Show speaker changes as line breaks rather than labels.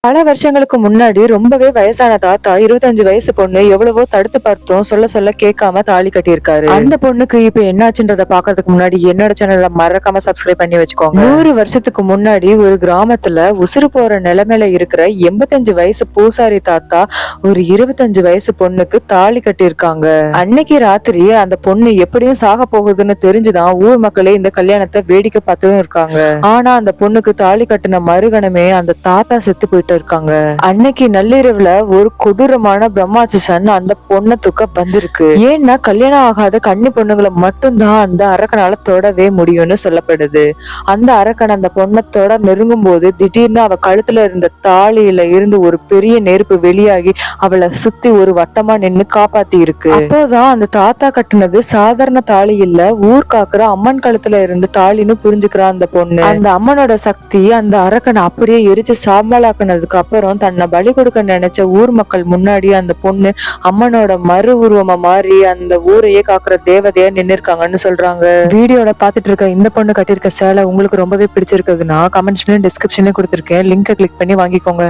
பல வருஷங்களுக்கு முன்னாடி ரொம்பவே வயசான தாத்தா 25 வயசு பொண்ணு எவ்வளவோ தடுத்து பார்த்தோம் சொல்ல சொல்ல கேட்காம தாலி கட்டியிருக்காரு. அந்த பொண்ணுக்கு இப்ப என்னாச்சுன்றத பாக்குறதுக்கு முன்னாடி என்னோட சேனல்ல மறக்காம சப்ஸ்கிரைப் பண்ணி வச்சுக்கோங்க. 100 வருஷத்துக்கு முன்னாடி ஒரு கிராமத்துல உசுறு போற நிலைமையில இருக்கிற 85 வயசு பூசாரி தாத்தா ஒரு 25 வயசு பொண்ணுக்கு தாலி கட்டியிருக்காங்க. அன்னைக்கு ராத்திரி அந்த பொண்ணு எப்படியும் சாக போகுதுன்னு தெரிஞ்சுதான் ஊர் மக்களே இந்த கல்யாணத்தை வேடிக்கை பார்த்தும் இருக்காங்க. ஆனா அந்த பொண்ணுக்கு தாலி கட்டின மறுகணமே அந்த தாத்தா செத்து போயிட்டு இருக்காங்க. அன்னைக்கு நள்ளிரவுல ஒரு கொடூரமான பிரம்மாச்சிசன் அந்த பொண்ணை தூக்க வந்திருக்கு. ஏன்னா கல்யாணம் ஆகாத கன்னி பொண்ணுங்களை மட்டும்தான் அந்த அரக்கனால தொடவே முடியும்னு சொல்லப்படுது. அந்த அரக்கன் அந்த பொண்ணை தொட நெருங்கும் போது திடீர்னு அவ கழுத்துல இருந்த தாலியில இருந்து ஒரு பெரிய நெருப்பு வெளியாகி அவளை சுத்தி ஒரு வட்டமா நின்னு காப்பாத்தி இருக்கு. அப்போதான் அந்த தாத்தா கட்டினது சாதாரண தாலி இல்ல, ஊர் காக்குற அம்மன் கழுத்துல இருந்து தாலின்னு புரிஞ்சுக்கிறா அந்த பொண்ணு. அந்த அம்மனோட சக்தி அந்த அரக்கனை அப்படியே எரிச்சு சாம்பலாக்குனதுக்கு அப்புறம் தன்னை பலி கொடுக்க நினைச்ச ஊர் மக்கள் முன்னாடி அந்த பொண்ணு அம்மனோட மறு உருவமா மாறி அந்த ஊரையே காக்குற தேவதையா நின்னு இருக்காங்கன்னு சொல்றாங்க. வீடியோல பாத்துட்டு இருக்க இந்த பொண்ணு கட்டியிருக்க சேலை உங்களுக்கு ரொம்பவே பிடிச்சிருக்குதுன்னா கமெண்ட்ஸ்லயும் டிஸ்கிரிப்ஷன்லயும் கொடுத்திருக்கேன், லிங்கை கிளிக் பண்ணி வாங்கிக்கோங்க.